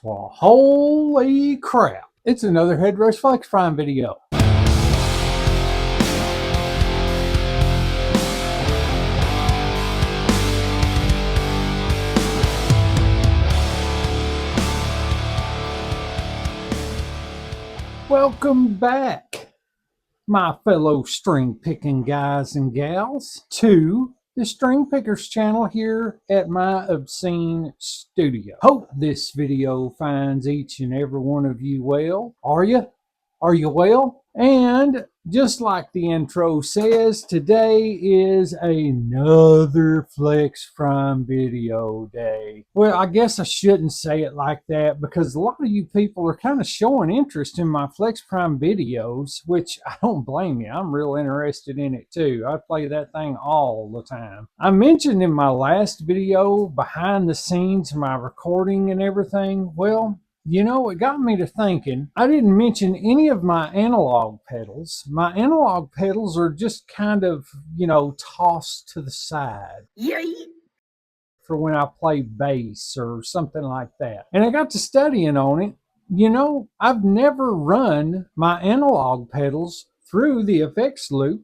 Well, holy crap. It's another Headrush Flex Prime video. Welcome back, my fellow string picking guys and gals, to the String Pickers channel here at my obscene studio. Hope this video finds each and every one of you well. Are you? Are you well? And just like the intro says, today is another Flex Prime video day. Well, I guess I shouldn't say it like that because a lot of you people are kind of showing interest in my Flex Prime videos, which I don't blame you. I'm real interested in it too. I play that thing all the time. I mentioned in my last video behind the scenes, my recording and everything. Well, you know, it got me to thinking. I didn't mention any of my analog pedals. My analog pedals are just kind of, you know, tossed to the side. Yay! For when I play bass or something like that. And I got to studying on it. You know, I've never run my analog pedals through the effects loop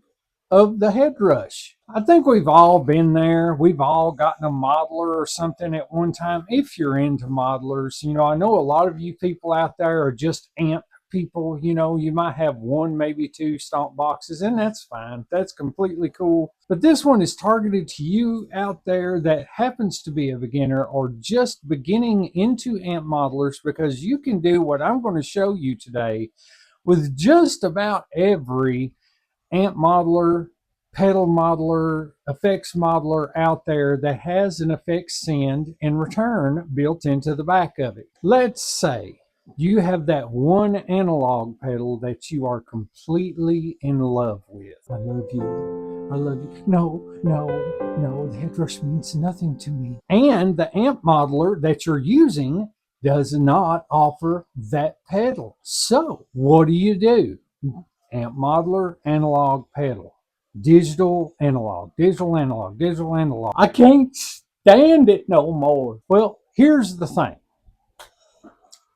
of the Headrush. I think we've all been there. We've all gotten a modeler or something at one time. If you're into modelers, you know, I know a lot of you people out there are just amp people. You know, you might have one, maybe two stomp boxes, and that's fine. That's completely cool. But this one is targeted to you out there that happens to be a beginner or just beginning into amp modelers, because you can do what I'm going to show you today with just about every amp modeler, pedal modeler, effects modeler out there that has an effects send and return built into the back of it. Let's say you have that one analog pedal that you are completely in love with. I love you. I love you. No, the Headrush means nothing to me. And the amp modeler that you're using does not offer that pedal. So what do? Amp modeler, analog pedal, digital analog, digital analog, digital analog. I can't stand it no more. Well, here's the thing.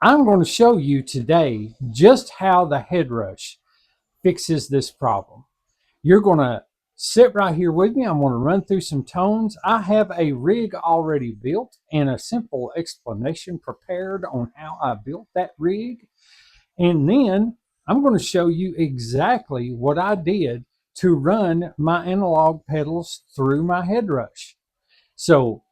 I'm going to show you today just how the Headrush fixes this problem. You're going to sit right here with me. I'm going to run through some tones. I have a rig already built and a simple explanation prepared on how I built that rig. And then I'm going to show you exactly what I did to run my analog pedals through my Headrush. So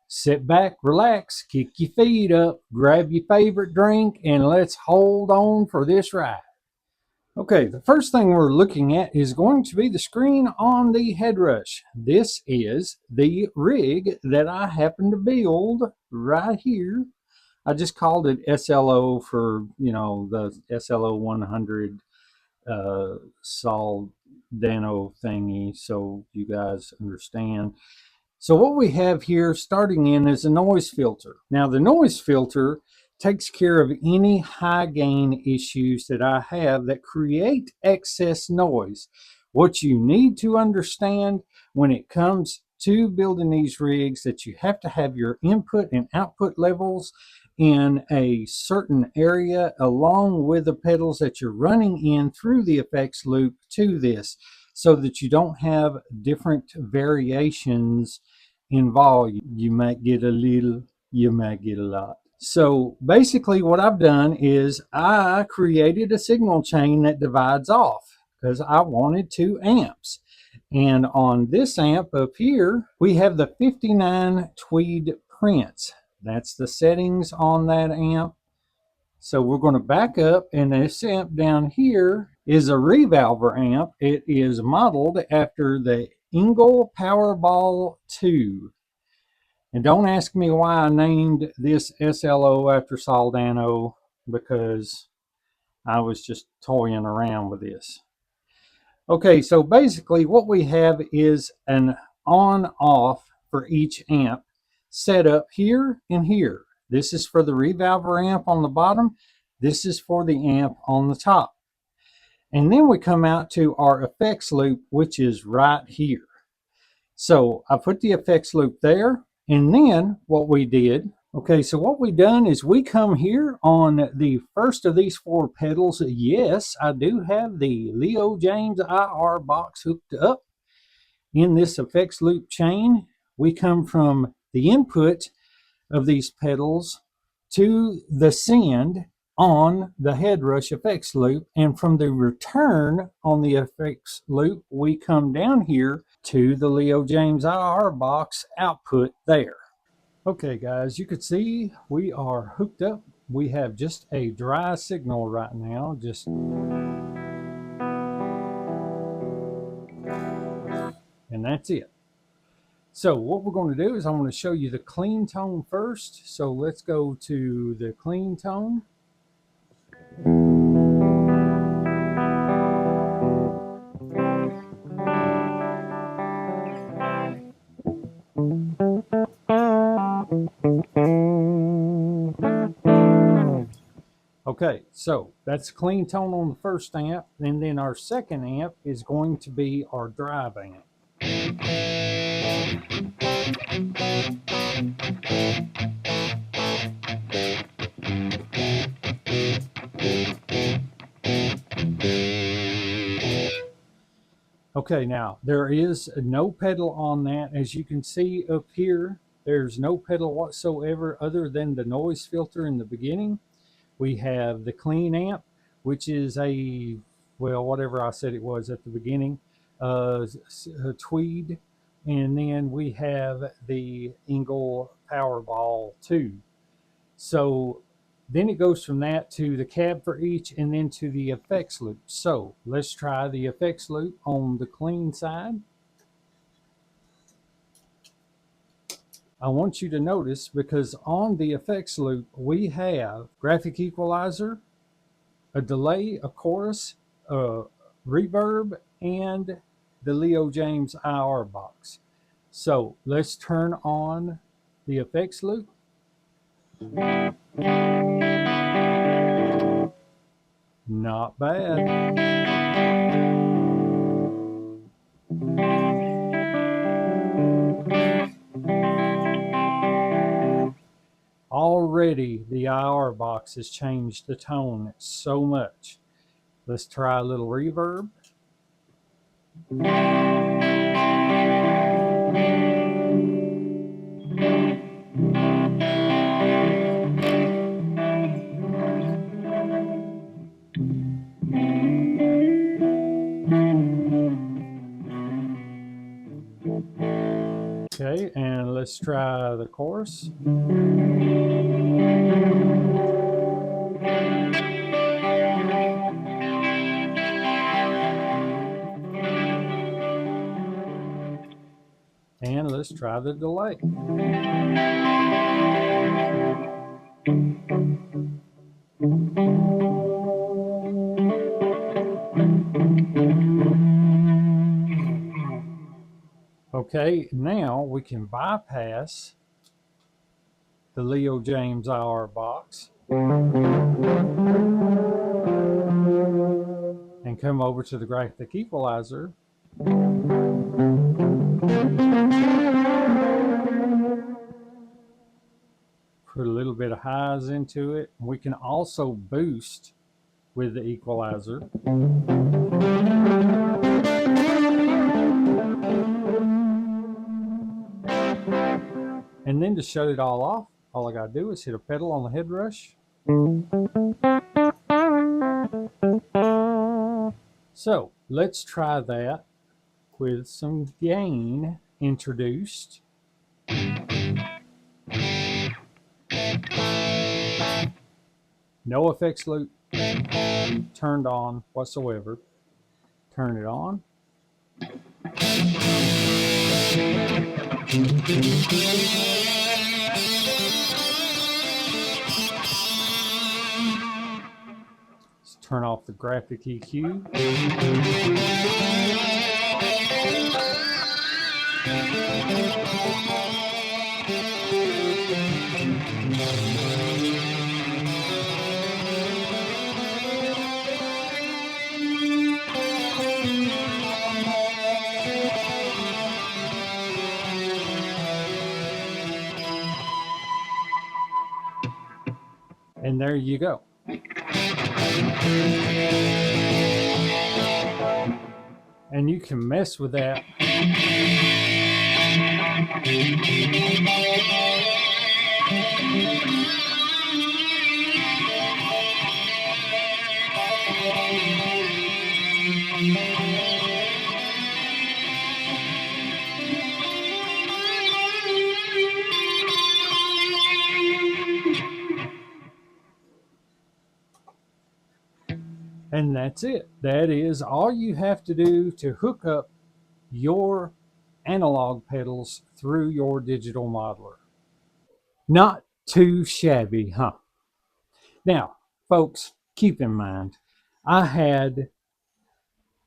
sit back, relax, kick your feet up, grab your favorite drink, and let's hold on for this ride. Okay, the first thing we're looking at is going to be the screen on the Headrush. This is the rig that I happen to build right here. I just called it SLO for, you know, the SLO 100 Soldano thingy, so you guys understand. So what we have here starting in is a noise filter. Now the noise filter takes care of any high gain issues that I have that create excess noise. What you need to understand when it comes to building these rigs, that you have to have your input and output levels in a certain area along with the pedals that you're running in through the effects loop to this, so that you don't have different variations involved. You might get a little, you might get a lot. So basically what I've done is I created a signal chain that divides off because I wanted 2 amps. And on this amp up here, we have the 59 Tweed Prince. That's the settings on that amp. So we're going to back up, and this amp down here is a revolver amp. It is modeled after the Engel Powerball 2. And don't ask me why I named this SLO after Soldano, because I was just toying around with this. Okay, so basically what we have is an on-off for each amp set up here and here. This is for the revolver amp on the bottom. This is for the amp on the top. And then we come out to our effects loop, which is right here. So I put the effects loop there. And then what we did, Okay, so what we've done is we come here on the first of these 4 pedals. Yes, I do have the Leo James IR box hooked up in this effects loop chain. We come from the input of these pedals to the send on the Headrush effects loop, and from the return on the effects loop, we come down here to the Leo James IR box output there. Okay guys, you can see we are hooked up. We have just a dry signal right now, and that's it. So what we're going to do is I'm going to show you the clean tone first. So let's go to the clean tone. Okay, so that's clean tone on the first amp, and then our second amp is going to be our drive amp. Okay, now there is no pedal on that. As you can see up here, there's no pedal whatsoever other than the noise filter in the beginning. We have the clean amp, which is a, well, whatever I said it was at the beginning, a tweed, and then we have the Engel Powerball 2. So then it goes from that to the cab for each, and then to the effects loop. So let's try the effects loop on the clean side. I want you to notice, because on the effects loop we have graphic equalizer, a delay, a chorus, a reverb, and the Leo James IR box. So let's turn on the effects loop. Not bad. Already the IR box has changed the tone so much. Let's try a little reverb. Okay, and let's try the chorus. And let's try the delay. Okay, now we can bypass the Leo James IR box and come over to the graphic equalizer. Put a little bit of highs into it. We can also boost with the equalizer. And then to shut it all off, all I gotta do is hit a pedal on the Headrush. So let's try that with some gain introduced. No effects loop turned on whatsoever. Turn it on. Let's turn off the graphic EQ. And there you go. And you can mess with that. And that's it. That is all you have to do to hook up your analog pedals through your digital modeler. Not too shabby, huh? Now, folks, keep in mind, I had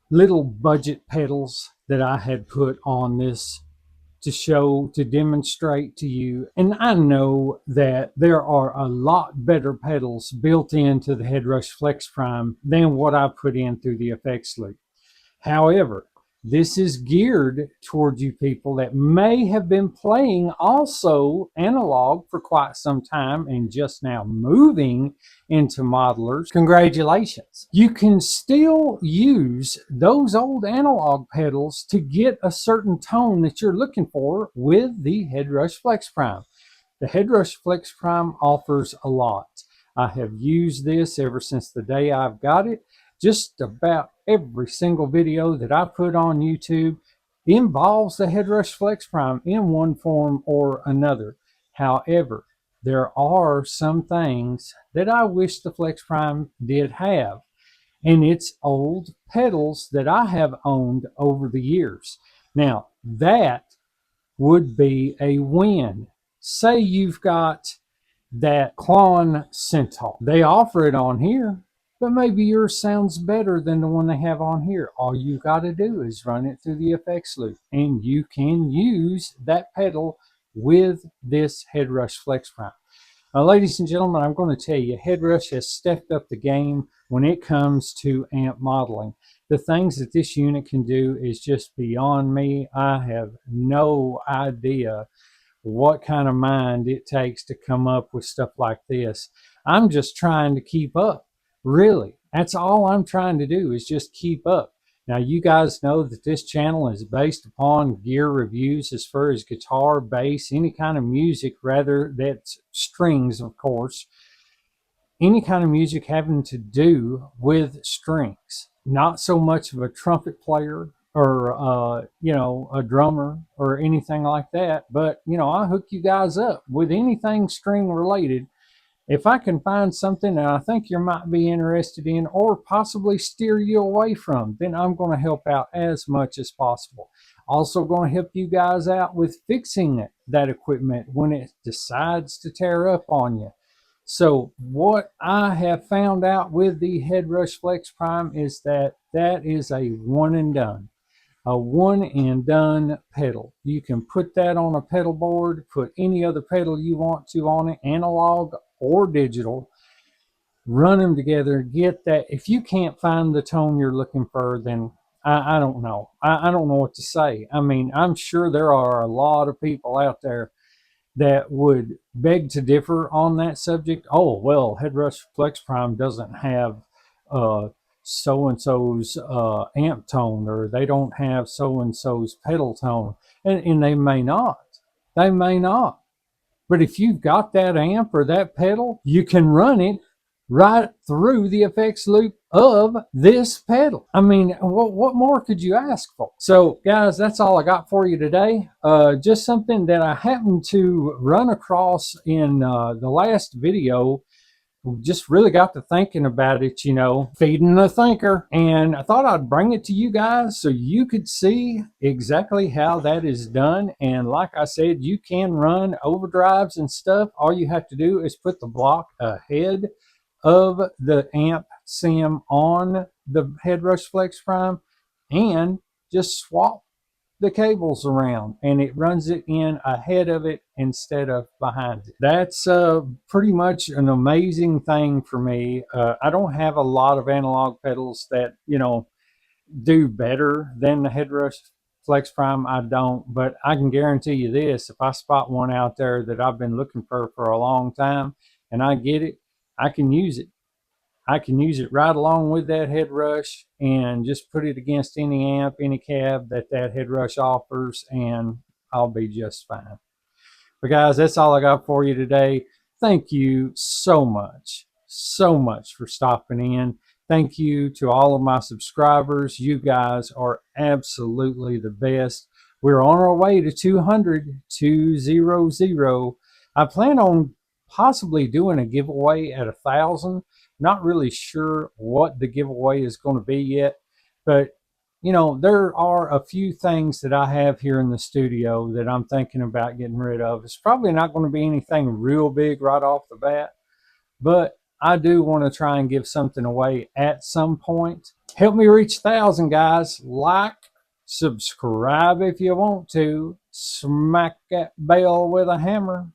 little budget pedals that I had put on this to demonstrate to you. And I know that there are a lot better pedals built into the Headrush Flex Prime than what I put in through the effects loop. However, this is geared towards you people that may have been playing also analog for quite some time and just now moving into modelers. Congratulations. You can still use those old analog pedals to get a certain tone that you're looking for with the Headrush Flex Prime. The Headrush Flex Prime offers a lot. I have used this ever since the day I've got it. Just about every single video that I put on YouTube involves the Headrush Flex Prime in one form or another. However, there are some things that I wish the Flex Prime did have, and it's old pedals that I have owned over the years. Now, that would be a win. Say you've got that Klon Centaur. They offer it on here, but maybe yours sounds better than the one they have on here. All you got to do is run it through the effects loop, and you can use that pedal with this Headrush Flex Prime. Ladies and gentlemen, I'm going to tell you, Headrush has stepped up the game when it comes to amp modeling. The things that this unit can do is just beyond me. I have no idea what kind of mind it takes to come up with stuff like this. I'm just trying to keep up. Really, that's all I'm trying to do is just keep up. Now, you guys know that this channel is based upon gear reviews as far as guitar, bass, any kind of music, rather that's strings, of course. Any kind of music having to do with strings. Not so much of a trumpet player or a drummer or anything like that, but I hook you guys up with anything string related. If I can find something that I think you might be interested in or possibly steer you away from, then I'm going to help out as much as possible. Also going to help you guys out with fixing that equipment when it decides to tear up on you. So what I have found out with the Headrush Flex Prime is that is a one and done. A one and done pedal. You can put that on a pedal board, put any other pedal you want to on it, analog or digital, run them together, get that. If you can't find the tone you're looking for, then I don't know. I don't know what to say. I mean, I'm sure there are a lot of people out there that would beg to differ on that subject. Oh, well, Headrush Flex Prime doesn't have so-and-so's amp tone, or they don't have so-and-so's pedal tone. And they may not. They may not. But if you've got that amp or that pedal, you can run it right through the effects loop of this pedal. I mean, what more could you ask for? So, guys, that's all I got for you today. Just something that I happened to run across in the last video. Just really got to thinking about it, feeding the thinker. And I thought I'd bring it to you guys so you could see exactly how that is done. And like I said, you can run overdrives and stuff. All you have to do is put the block ahead of the amp sim on the Headrush Flex Prime and just swap the cables around, and it runs it in ahead of it instead of behind it. That's pretty much an amazing thing for me. I don't have a lot of analog pedals that do better than the Headrush Flex Prime. I don't, but I can guarantee you this: if I spot one out there that I've been looking for a long time and I get it, I can use it. I can use it right along with that Headrush and just put it against any amp, any cab that Headrush offers, and I'll be just fine. But guys, that's all I got for you today. Thank you so much for stopping in. Thank you to all of my subscribers. You guys are absolutely the best. We're on our way to 200, 200. I plan on possibly doing a giveaway at 1,000. Not really sure what the giveaway is going to be yet, but you know, there are a few things that I have here in the studio that I'm thinking about getting rid of. It's probably not going to be anything real big right off the bat, but I do want to try and give something away at some point. Help me reach 1,000, guys. Like, subscribe if you want to. Smack that bell with a hammer.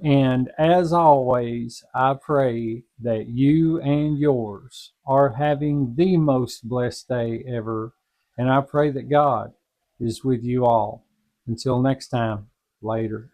And as always, I pray that you and yours are having the most blessed day ever. And I pray that God is with you all. Until next time, later.